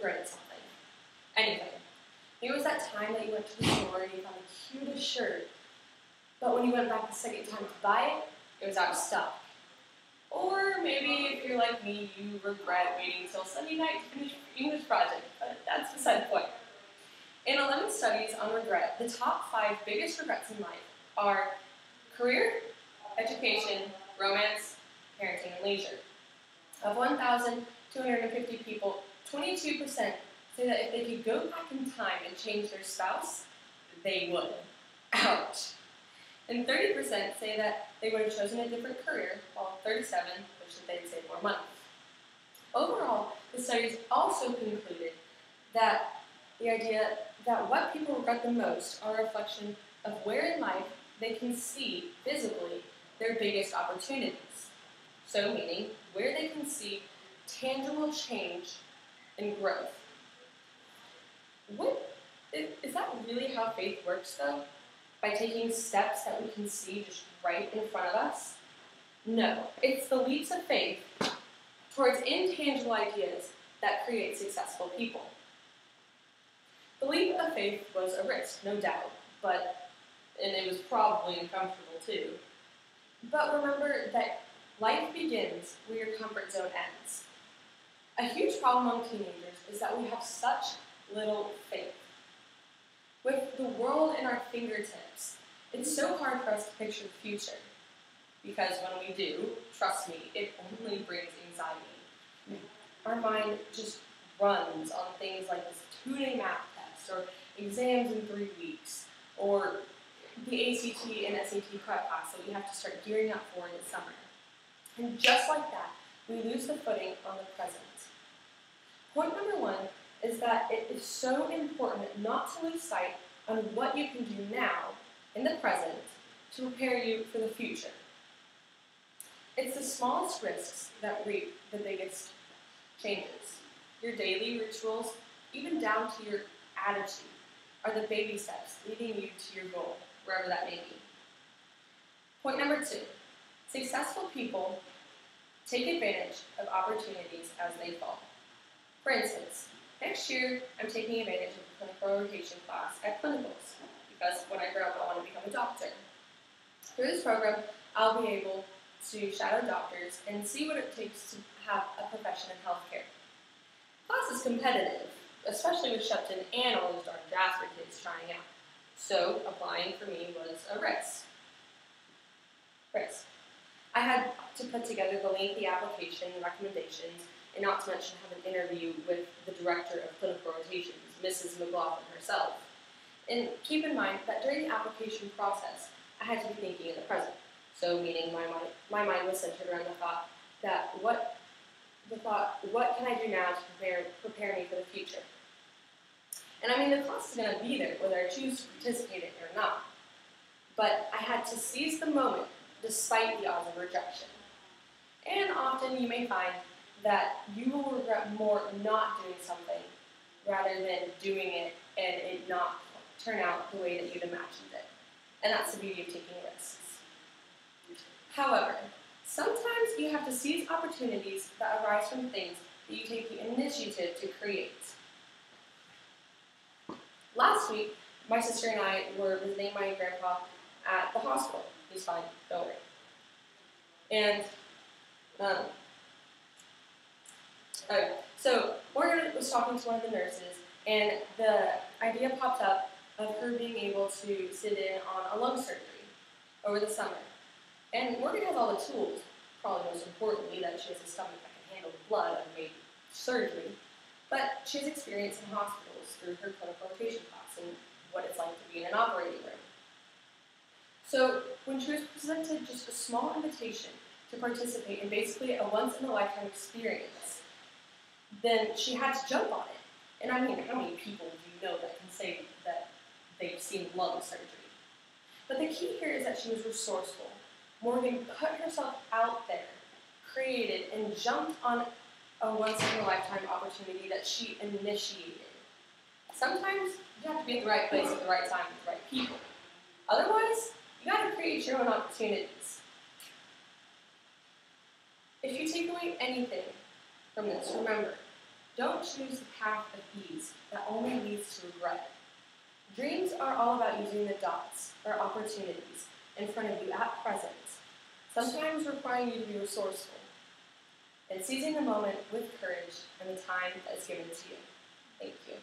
regretted something. Anything. Maybe it was that time that you went to the store and you found the cutest shirt, but when you went back the second time to buy it, it was out of stock. Or maybe if you're like me, you regret waiting until Sunday night to finish your English project, but that's beside the point. In 11 studies on regret, the top 5 biggest regrets in life are career, education, romance, parenting, and leisure. Of 1,250 people, 22% say that if they could go back in time and change their spouse, they would. Ouch. And 30% say that they would have chosen a different career, while 37% wish that they'd save more money. Overall, the studies also concluded that the idea that what people regret the most are a reflection of where in life they can see visibly their biggest opportunities. So meaning where they can see tangible change and growth. Is that really how faith works though? By taking steps that we can see just right in front of us? No, it's the leaps of faith towards intangible ideas that create successful people. The leap of faith was a risk, no doubt, and it was probably uncomfortable too. But remember that life begins where your comfort zone ends. A huge problem among teenagers is that we have such little faith. With the world in our fingertips, it's so hard for us to picture the future. Because when we do, trust me, it only brings anxiety. Our mind just runs on things like this 2-day math test, or exams in 3 weeks, or the ACT and SAT prep class that we have to start gearing up for in the summer. And just like that, we lose the footing on the present. Point number 1 is that it is so important not to lose sight on what you can do now, in the present, to prepare you for the future. It's the smallest risks that reap the biggest changes. Your daily rituals, even down to your attitude, are the baby steps leading you to your goal, wherever that may be. Point number 2, successful people take advantage of opportunities as they fall. For instance, next year, I'm taking advantage of the clinical rotation class at clinicals, because when I grow up, I want to become a doctor. Through this program, I'll be able to shadow doctors and see what it takes to have a profession in healthcare. Class is competitive, especially with Shepton and all those dark Jasper kids trying out. So applying for me was a risk. I had to put together the lengthy application, recommendations, and not to mention have an interview with the director of clinical rotations, Mrs. McLaughlin herself. And keep in mind that during the application process, I had to be thinking in the present. So meaning my mind was centered around the thought that what can I do now to prepare me for the future? And I mean, the class is going to be there whether I choose to participate in it or not. But I had to seize the moment despite the odds of rejection. And often you may find that you will regret more not doing something rather than doing it and it not turn out the way that you'd imagined it. And that's the beauty of taking risks. However, sometimes you have to seize opportunities that arise from things that you take the initiative to create. Last week, my sister and I were visiting my grandpa at the hospital. He's fine, don't worry. And so Morgan was talking to one of the nurses, and the idea popped up of her being able to sit in on a lung surgery over the summer. And Morgan has all the tools, probably most importantly that she has a stomach that can handle blood and maybe surgery, but she has experience in hospitals through her clinical rotation class and what it's like to be in an operating room. So when she was presented just a small invitation to participate in basically a once-in-a-lifetime experience, then she had to jump on it. And I mean, how many people do you know that can say that they've seen lung surgery? But the key here is that she was resourceful. Morgan put herself out there, created, and jumped on a once-in-a-lifetime opportunity that she initiated. Sometimes you have to be at the right place at the right time with the right people. Otherwise, you got to create your own opportunities. If you take away anything from this, remember, Don't choose the path of ease that only leads to regret. Dreams are all about using the dots, or opportunities, in front of you at present, sometimes requiring you to be resourceful, and seizing the moment with courage and the time that is given to you. Thank you.